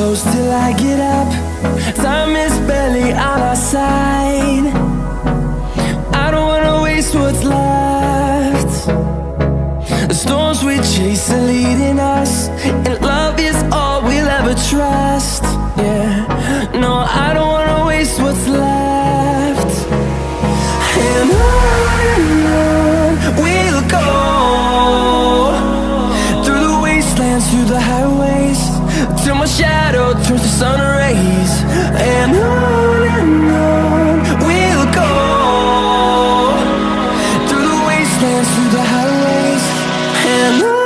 close till I get up. Time is barely on our side. I don't wanna waste what's left. The storms we chase are leading us, and love is all we'll ever trust. Yeah, no, I don't wanna waste what's left. And on we'll go, through the wastelands, through the highways, till my shadow turns to sun rays. And on we'll go, through the wastelands, through the highways, and on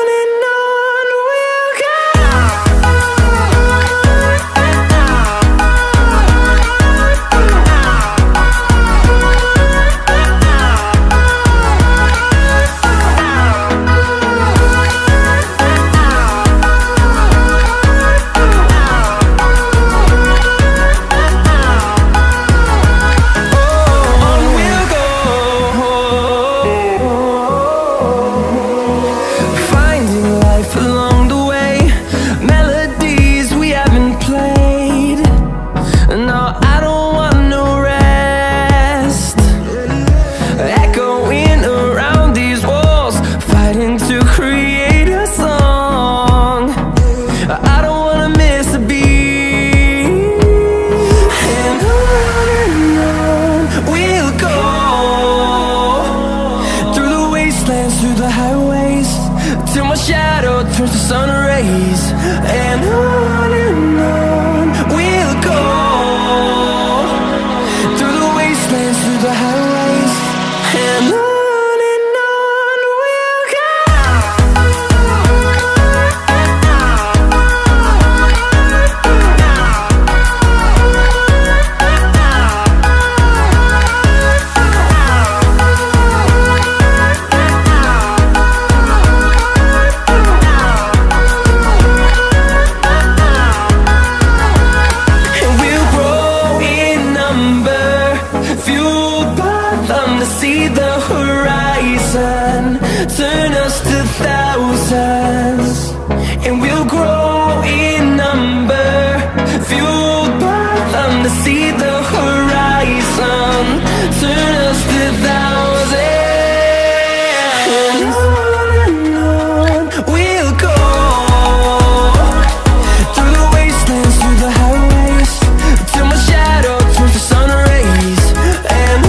we'll go. Through the highways, till my shadow turns to sun rays. And on we'll go, through the wastelands, through the highways, and on we'll go. See the horizon, turn us to thousands, and we'll grow in number, fueled by them to see the horizon, turn us to thousands. And on we'll go, through the wastelands, through the highways, till my shadow turns to sun rays. And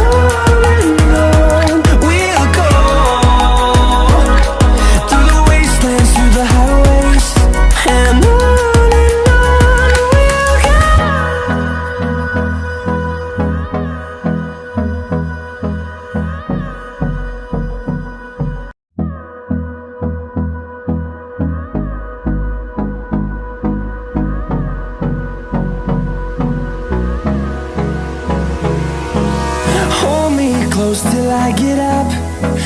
close till I get up.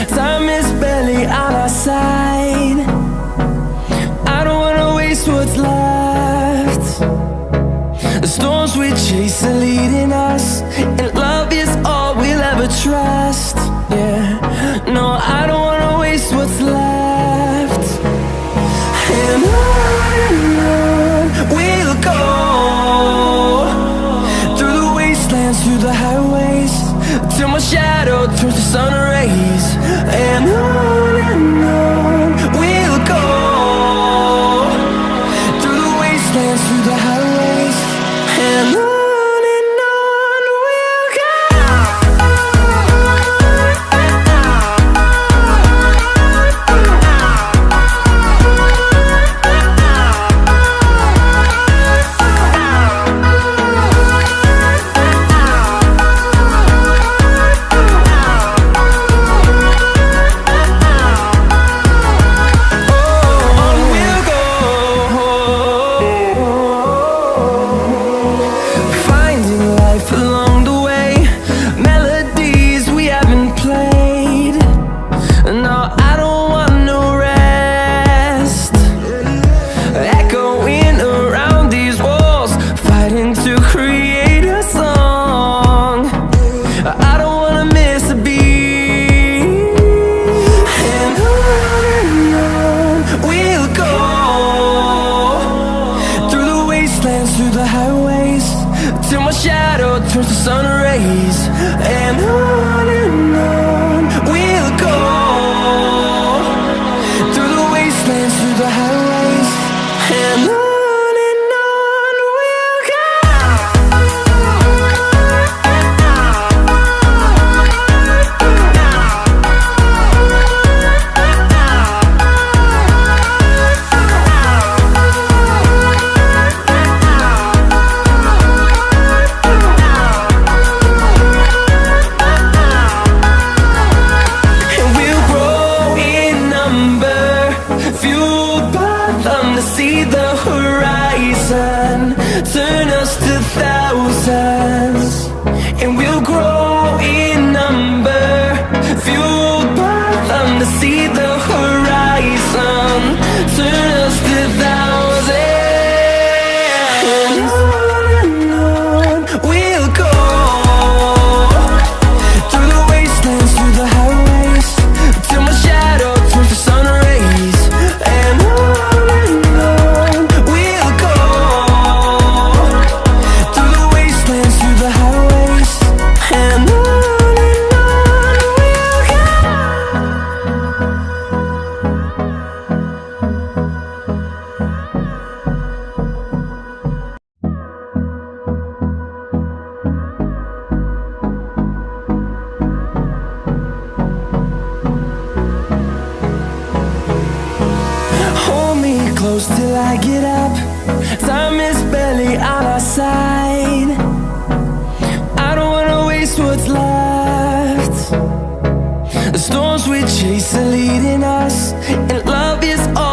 Time is barely on our side. I don't wanna waste what's left. The storms we chase are leading us, and love is all we'll ever trust. Yeah, no, I don't wanna waste what's left. And on we'll go, through the wastelands, through the highways, till my shadow turns to sun rays. And on we'll go, through the wastelands, through the highways, and on we'll go. wastelands, through the highways, and on we'll go. And we'll grow in number, fueled by them to see the horizon, turn us to thousands. And we'll grow in number, fueled by them to see the horizon, turn us to thousands. And on we'll go, through the wastelands, through the highways, till my shadow turns to sun rays. And on we'll go, through the wastelands, through the highways, and on we'll go. Hold me close till I get up. Time is barely on our side. I don't wanna waste what's left. The storms we chase are leading us, and love is all